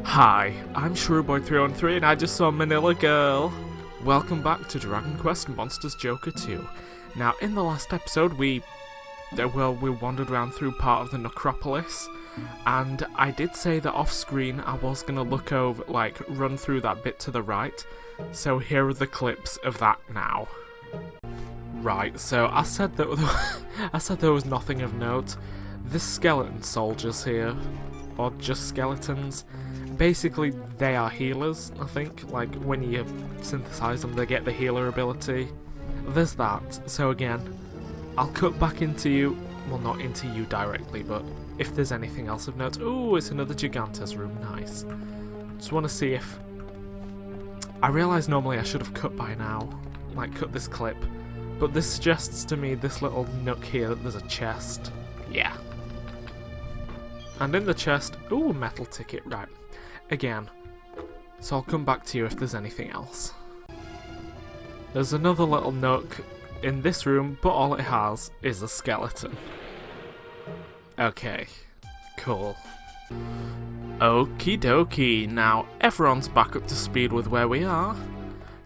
Hi, I'm Shrewboy313 and I just saw Manila Girl. Welcome back to Dragon Quest Monsters Joker 2. Now, in the last episode, we wandered around through part of the Necropolis, and I did say that off-screen I was going to look over, run through that bit to the right, so here are the clips of that now. Right, so I said that there was nothing of note. The skeleton soldiers here, or just skeletons, basically they are healers, I think. Like, when you synthesize them, they get the healer ability. There's that. So again, I'll cut back into you, well, not into you directly, but if there's anything else of note. Ooh, it's another Gigantes room, nice. Just want to see if... I realise normally I should have cut by now, cut this clip, but this suggests to me this little nook here that there's a chest. Yeah. And in the chest, ooh, metal ticket, right. Again, so I'll come back to you if there's anything else. There's another little nook in this room, but all it has is a skeleton. Okay, cool. Okie dokie, now everyone's back up to speed with where we are.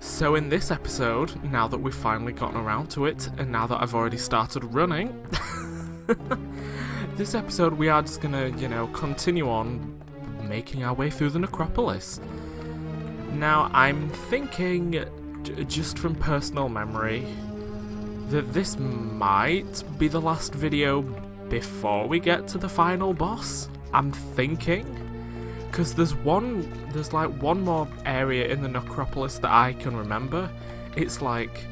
So in this episode, now that we've finally gotten around to it, and now that I've already started running, this episode we are just gonna, continue on making our way through the Necropolis. Now, I'm thinking, just from personal memory, that this might be the last video before we get to the final boss. I'm thinking, because there's one more area in the Necropolis that I can remember. It's like,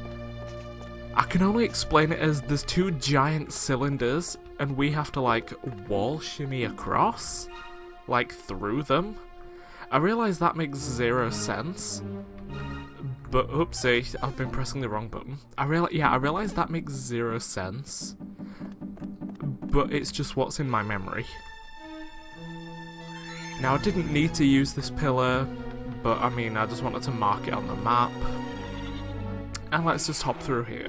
I can only explain it as there's two giant cylinders and we have to wall shimmy across, through them. I realise that makes zero sense, but oopsie, I've been pressing the wrong button. I realise that makes zero sense, but it's just what's in my memory. Now, I didn't need to use this pillar, but I mean, I just wanted to mark it on the map. And let's just hop through here.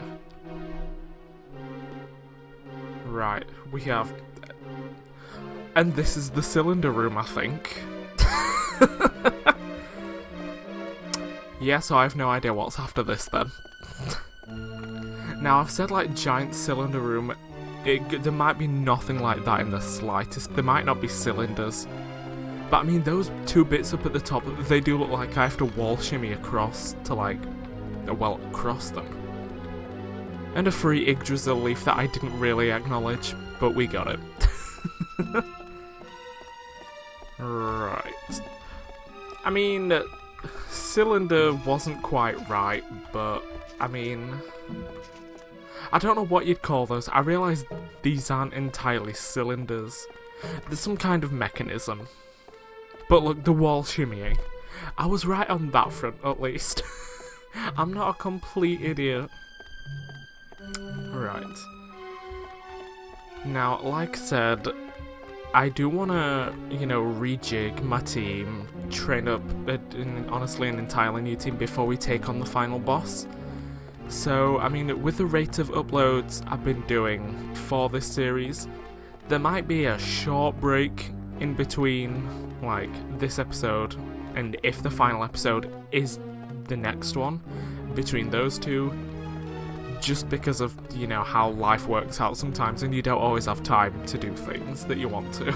Right, we have... And this is the cylinder room, I think. Yeah, so I have no idea what's after this then. Now, I've said giant cylinder room. There might be nothing like that in the slightest. There might not be cylinders. But I mean, those two bits up at the top, they do look like I have to wall shimmy across to cross them. And a free Yggdrasil leaf that I didn't really acknowledge, but we got it. Right. I mean, cylinder wasn't quite right, but I mean, I don't know what you'd call those. I realise these aren't entirely cylinders. There's some kind of mechanism. But look, the wall shimmying. I was right on that front, at least. I'm not a complete idiot. Right. Now, like I said, I do want to, rejig my team, train up, honestly, an entirely new team before we take on the final boss. So, I mean, with the rate of uploads I've been doing for this series, there might be a short break in between, this episode, and if the final episode is the next one, between those two, just because of, how life works out sometimes and you don't always have time to do things that you want to.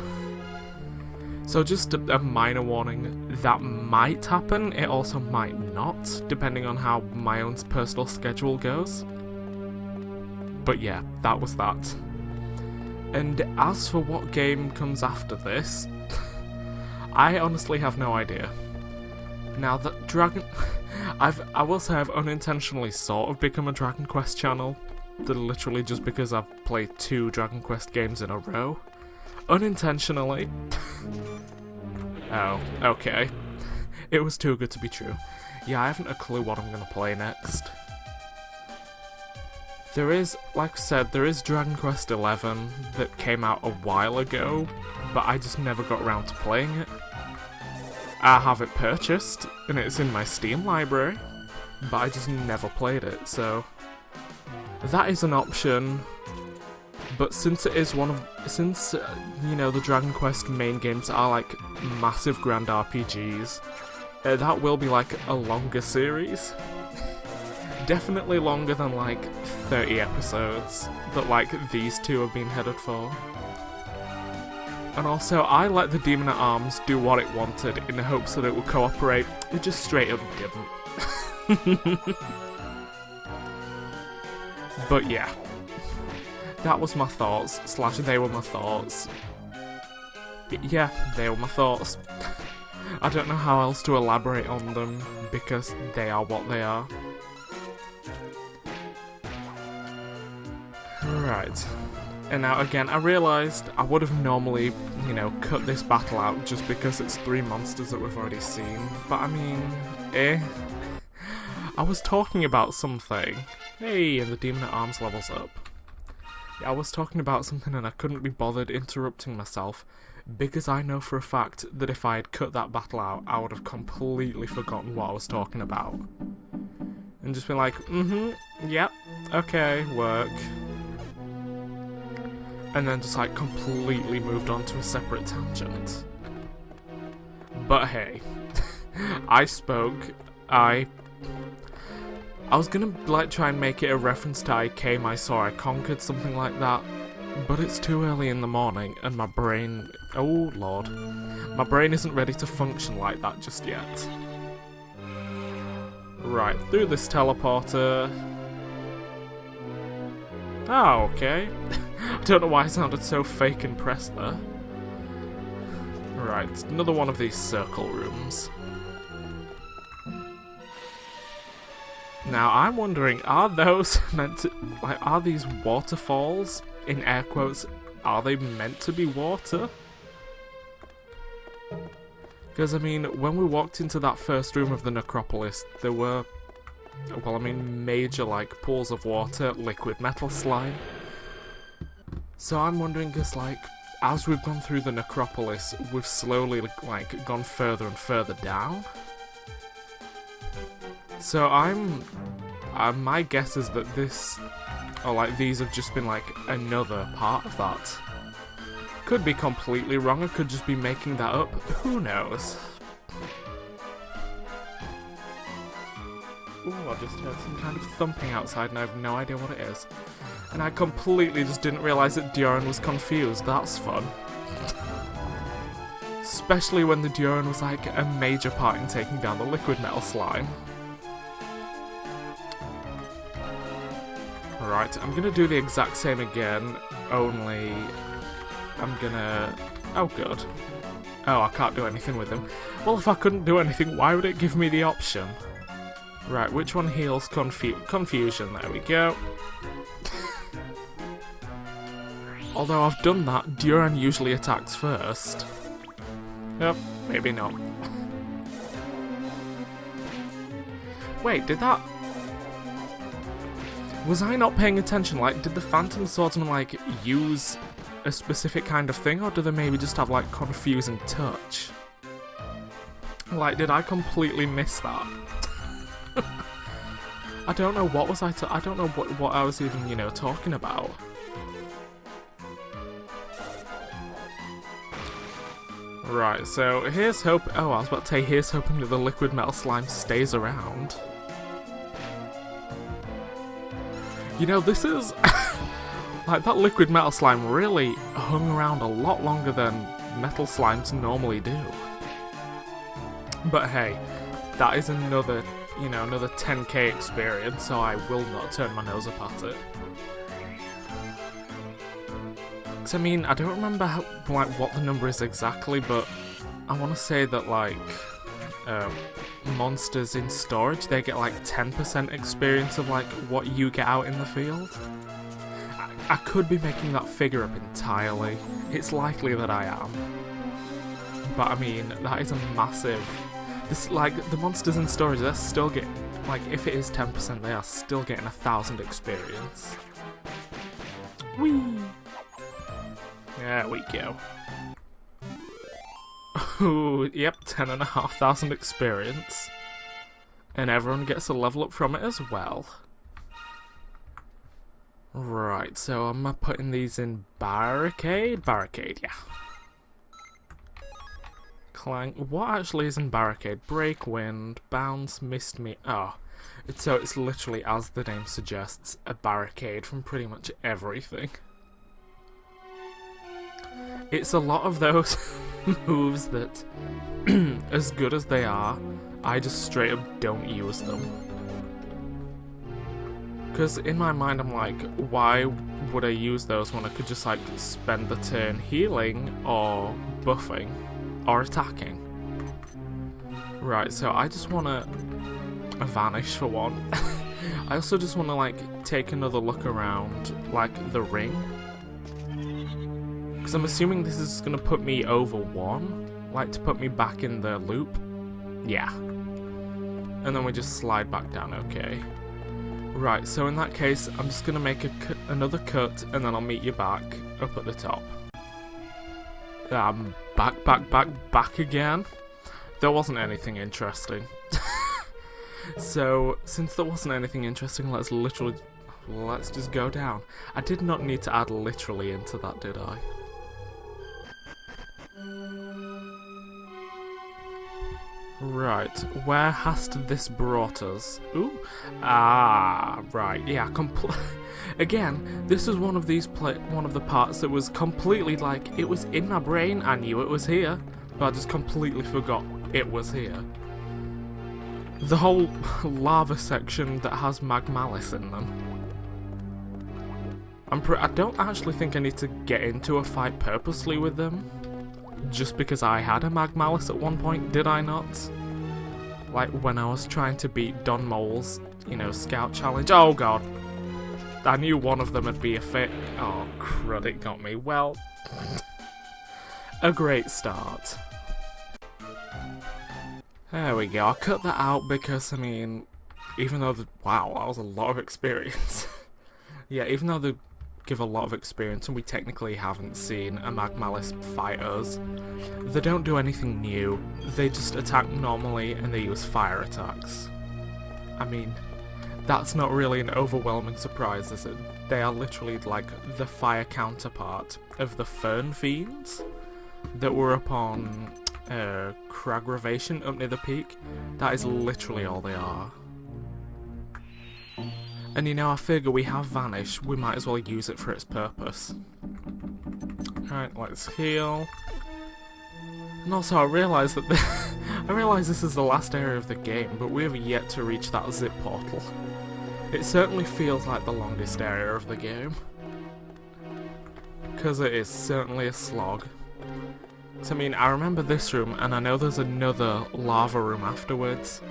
So just a minor warning, that might happen, it also might not, depending on how my own personal schedule goes. But yeah, that was that. And as for what game comes after this, I honestly have no idea. Now that I will say I've unintentionally sort of become a Dragon Quest channel, literally just because I've played 2 Dragon Quest games in a row. Unintentionally. Oh, okay. It was too good to be true. Yeah, I haven't a clue what I'm gonna play next. There is, like I said, there is Dragon Quest XI that came out a while ago, but I just never got around to playing it. I have it purchased, and it's in my Steam library, but I just never played it, so... That is an option, But since it is you know, the Dragon Quest main games are like massive grand RPGs, that will be like a longer series. Definitely longer than like 30 episodes that like these two have been headed for. And also, I let the Demon at Arms do what it wanted in the hopes that it would cooperate. It just straight up didn't. But yeah. That was my thoughts, / they were my thoughts. Yeah, they were my thoughts. I don't know how else to elaborate on them, because they are what they are. Right. And now again, I realised I would have normally, you know, cut this battle out just because it's 3 monsters that we've already seen. But I mean, I was talking about something. Hey, and the Demon at Arms levels up. I was talking about something and I couldn't be bothered interrupting myself because I know for a fact that if I had cut that battle out, I would have completely forgotten what I was talking about. And just been like, yep, okay, work. And then just like completely moved on to a separate tangent. But hey, I was gonna like try and make it a reference to I Came, I Saw, I Conquered, something like that, but it's too early in the morning and my brain, oh lord, my brain isn't ready to function like that just yet. Right, through this teleporter. Oh, okay. I don't know why I sounded so fake impressed there. Right, another one of these circle rooms. Now, I'm wondering, are those meant to, like, are these waterfalls, in air quotes, are they meant to be water? Because, I mean, when we walked into that first room of the Necropolis, there were, well, I mean, major, like, pools of water, liquid metal slime. So I'm wondering, because, like, as we've gone through the Necropolis, we've slowly, like, gone further and further down. So my guess is that this, or like these have just been like another part of that. Could be completely wrong, I could just be making that up, who knows? Ooh, I just heard some kind of thumping outside and I have no idea what it is. And I completely just didn't realise that Dioran was confused, that's fun. Especially when the Dioran was like a major part in taking down the liquid metal slime. Right, I'm gonna do the exact same again, only I'm gonna... oh good. Oh, I can't do anything with him. Well, if I couldn't do anything, why would it give me the option? Right, which one heals confusion? There we go. Although I've done that, Dioran usually attacks first. Yep, maybe not. Wait, did that... was I not paying attention? Like, did the Phantom Swordsman, like, use a specific kind of thing, or do they maybe just have, like, confusing touch? Like, did I completely miss that? I don't know what was I don't know what I was even, you know, talking about. Right, so here's hope... oh, I was about to say, here's hoping that the liquid metal slime stays around. You know, this is... like, that liquid metal slime really hung around a lot longer than metal slimes normally do. But hey, that is another, you know, another 10k experience, so I will not turn my nose up at it. 'Cause, I mean, I don't remember how, like, what the number is exactly, but I want to say that, like, monsters in storage, they get like 10% experience of like what you get out in the field. I could be making that figure up entirely. It's likely that I am. But I mean, that is a massive... this, like, the monsters in storage, they're still getting... like, if it is 10%, they are still getting 1,000 experience. Whee! There we go. Ooh, yep, 10,500 experience. And everyone gets a level up from it as well. Right, so am I putting these in barricade? Barricade, yeah. Clank. What actually is in barricade? Break wind, bounce, mist me. Oh. So it's literally, as the name suggests, a barricade from pretty much everything. It's a lot of those moves that, as good as they are, I just straight up don't use them. Because in my mind I'm like, why would I use those when I could just like spend the turn healing or buffing or attacking? Right, so I just want to vanish for one. I also just want to like take another look around like the ring. Because I'm assuming this is going to put me over one, like to put me back in the loop. Yeah. And then we just slide back down, okay. Right, so in that case, I'm just going to make another cut, and then I'll meet you back up at the top. Back again. There wasn't anything interesting. So, since there wasn't anything interesting, let's just go down. I did not need to add literally into that, did I? Right, where has this brought us? Ooh, right, yeah, again, this is one of the parts that was completely like, it was in my brain, I knew it was here, but I just completely forgot it was here. The whole lava section that has Magmalis in them. I don't actually think I need to get into a fight purposely with them. Just because I had a Magmalis at one point, did I not? Like when I was trying to beat Don Mole's, scout challenge. Oh god. I knew one of them would be a fit. Oh crud, it got me. Well, a great start. There we go. I'll cut that out because, I mean, even though wow, that was a lot of experience. Yeah, even though they give a lot of experience and we technically haven't seen a Magmalis fight us, they don't do anything new. They just attack normally and they use fire attacks. I mean, that's not really an overwhelming surprise, is it? They are literally like the fire counterpart of the Fern Fiends that were up on Cragravation up near the peak. That is literally all they are. And I figure we have Vanish, we might as well use it for its purpose. Alright, let's heal. And also I realise that this is the last area of the game, but we have yet to reach that zip portal. It certainly feels like the longest area of the game. Because it is certainly a slog. So, I mean, I remember this room, and I know there's another lava room afterwards.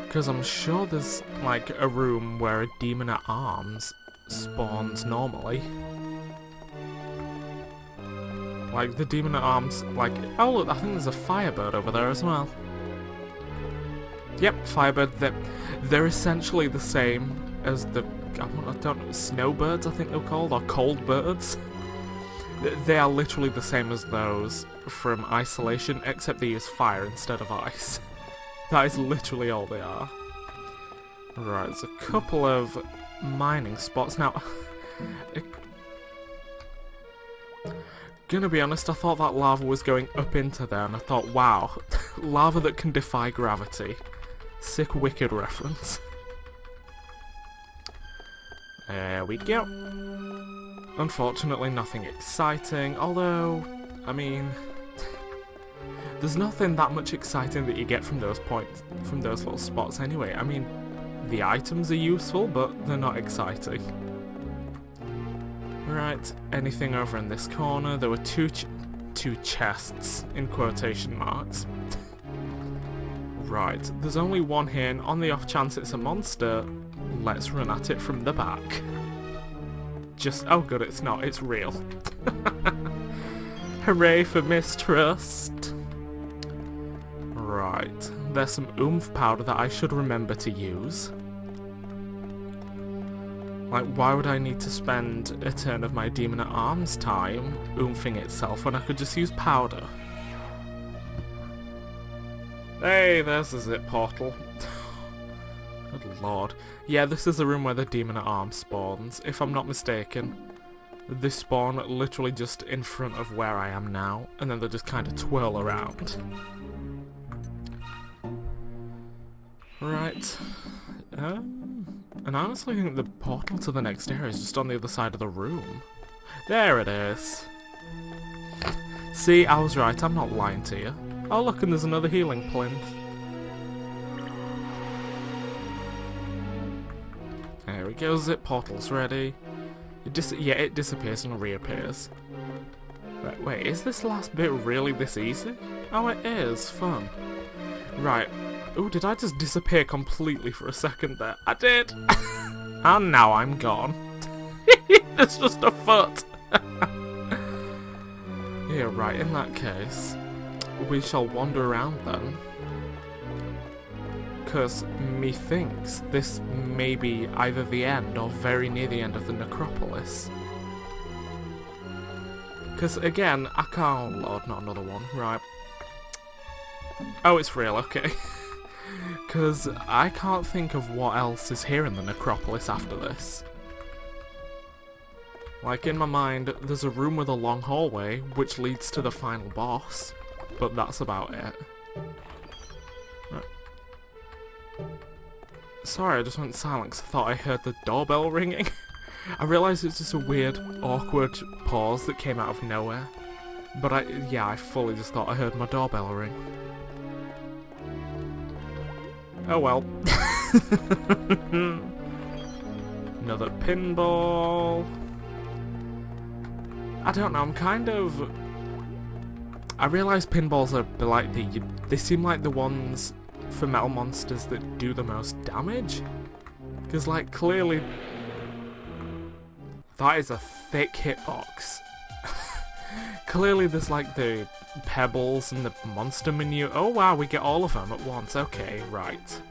Because I'm sure there's, like, a room where a demon at arms spawns normally. Like, the demon at arms, like... Oh, look, I think there's a firebird over there as well. Yep, firebird. They're essentially the same as the... I don't know, snowbirds, I think they're called, or cold birds. They are literally the same as those from Isolation, except they use fire instead of ice. That is literally all they are. Right, there's a couple of mining spots. Now, gonna be honest, I thought that lava was going up into there, and I thought, wow, lava that can defy gravity. Sick Wicked reference. There we go. Unfortunately, nothing exciting, although, I mean... There's nothing that much exciting that you get from those points, from those little spots anyway. I mean, the items are useful, but they're not exciting. Right, anything over in this corner? There were two chests, in quotation marks. Right, there's only one here, and on the off chance it's a monster, let's run at it from the back. Oh good, it's not, it's real. Hooray for mistrust. Right, there's some oomph powder that I should remember to use. Like, why would I need to spend a turn of my demon at arms time oomphing itself when I could just use powder? Hey, there's the zip portal. Good lord. Yeah, this is the room where the demon at arms spawns, if I'm not mistaken. They spawn literally just in front of where I am now, and then they just kind of twirl around. Right. And I honestly think the portal to the next area is just on the other side of the room. There it is. See, I was right, I'm not lying to you. Oh look, and there's another healing plinth. There we go, zip portal's ready. It disappears and reappears. Wait, is this last bit really this easy? Oh, it is. Fun. Right. Oh, did I just disappear completely for a second there? I did! And now I'm gone. It's just a foot! Yeah, right, in that case, we shall wander around then. Because methinks this may be either the end or very near the end of the Necropolis. Because again, I can't... Oh lord, not another one. Right. Oh, it's real, okay. Because I can't think of what else is here in the Necropolis after this. Like, in my mind, there's a room with a long hallway, which leads to the final boss. But that's about it. Right. Sorry, I just went silent because I thought I heard the doorbell ringing. I realised it's just a weird, awkward pause that came out of nowhere. But I fully just thought I heard my doorbell ring. Oh well. Another pinball. I don't know, I'm kind of... I realise pinballs are like they seem like the ones for metal monsters that do the most damage. Because, like, clearly... That is a thick hitbox. Clearly there's, like, the pebbles and the monster menu. Oh wow, we get all of them at once. Okay, right.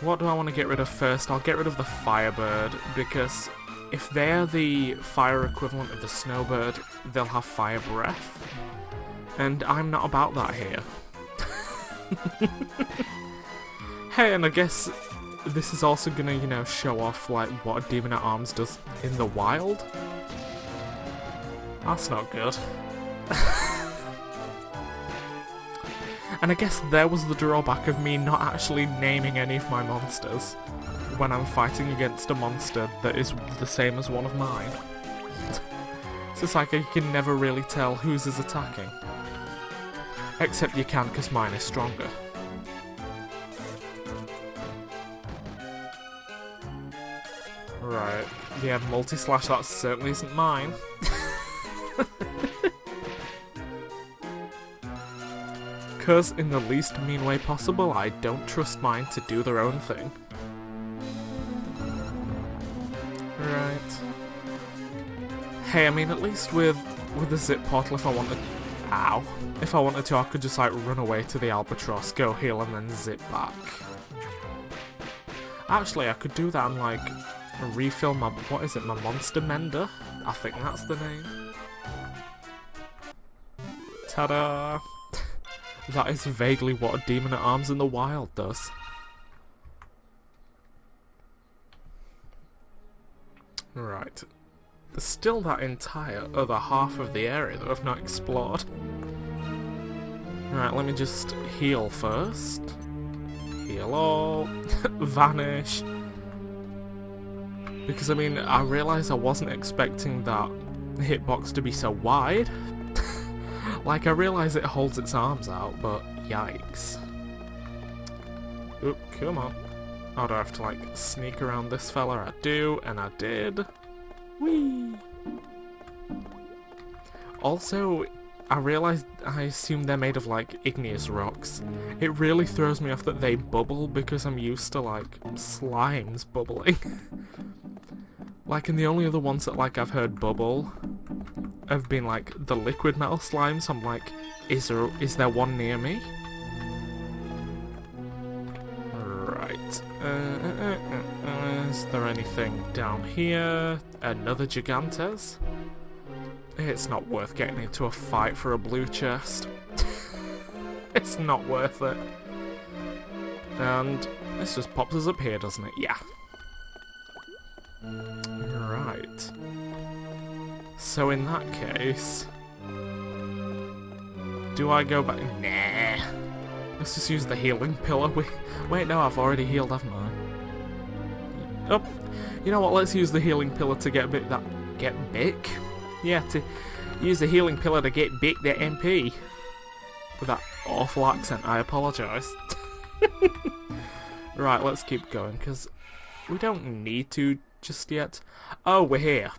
What do I want to get rid of first? I'll get rid of the Firebird, because if they're the fire equivalent of the Snowbird, they'll have fire breath. And I'm not about that here. Hey, and I guess this is also gonna, you know, show off, like, what a Demon at Arms does in the wild. That's not good. And I guess there was the drawback of me not actually naming any of my monsters when I'm fighting against a monster that is the same as one of mine. So it's like you can never really tell whose is attacking. Except you can, because mine is stronger. Right. Yeah, multi-slash, that certainly isn't mine. Because in the least mean way possible, I don't trust mine to do their own thing. Right. Hey, I mean, at least with the zip portal, if I wanted... Ow. If I wanted to, I could just, like, run away to the Albatross, go heal, and then zip back. Actually, I could do that and, like, refill my... What is it? My Monster Mender? I think that's the name. Ta-da! That is vaguely what a Demon at Arms in the wild does. Right. There's still that entire other half of the area that I've not explored. Right, let me just heal first. Heal all. Vanish. Because, I mean, I realised I wasn't expecting that hitbox to be so wide. Like, I realise it holds its arms out, but yikes. Oop, come on. Oh, do I have to, like, sneak around this fella? I do, and I did. Whee! Also, I realised, I assume they're made of, like, igneous rocks. It really throws me off that they bubble, because I'm used to, like, slimes bubbling. Like, and the only other ones that, like, I've heard bubble have been, like, the liquid metal slimes. I'm like, is there one near me? Right. Is there anything down here? Another Gigantes? It's not worth getting into a fight for a blue chest. It's not worth it. And this just pops us up here, doesn't it? Yeah. Right. So in that case... do I go back? Nah. Let's just use the healing pillar. Wait, no, I've already healed, haven't I? Oh, you know what? Let's use the healing pillar to get big. Yeah, to use the healing pillar to get big the MP. With that awful accent, I apologise. Right, let's keep going, because we don't need to just yet. Oh, we're here.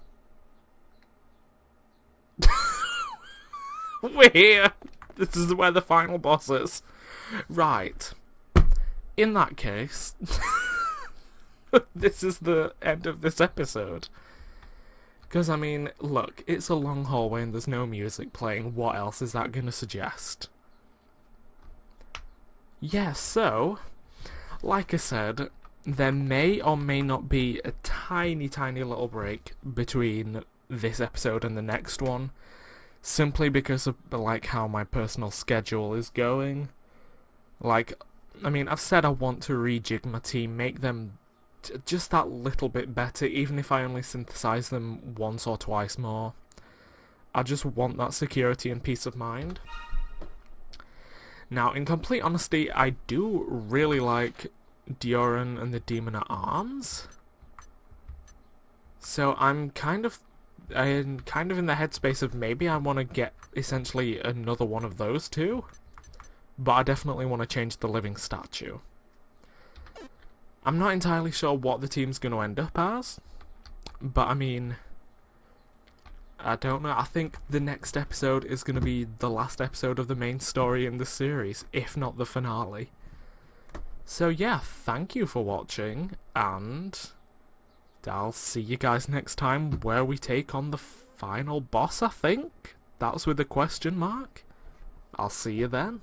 We're here! This is where the final boss is. Right. In that case, this is the end of this episode. Because, I mean, look, it's a long hallway and there's no music playing. What else is that going to suggest? Yeah, so, like I said, there may or may not be a tiny, tiny little break between this episode and the next one. Simply because of, like, how my personal schedule is going. Like, I mean, I've said I want to rejig my team, make them just that little bit better, even if I only synthesize them once or twice more. I just want that security and peace of mind. Now, in complete honesty, I do really like Dioran and the Demon at Arms. So I'm kind of in the headspace of maybe I want to get essentially another one of those two, but I definitely want to change the living statue. I'm not entirely sure what the team's going to end up as, but I mean, I don't know. I think the next episode is going to be the last episode of the main story in the series, if not the finale. So yeah, thank you for watching, and I'll see you guys next time where we take on the final boss, I think? That was with a question mark. I'll see you then.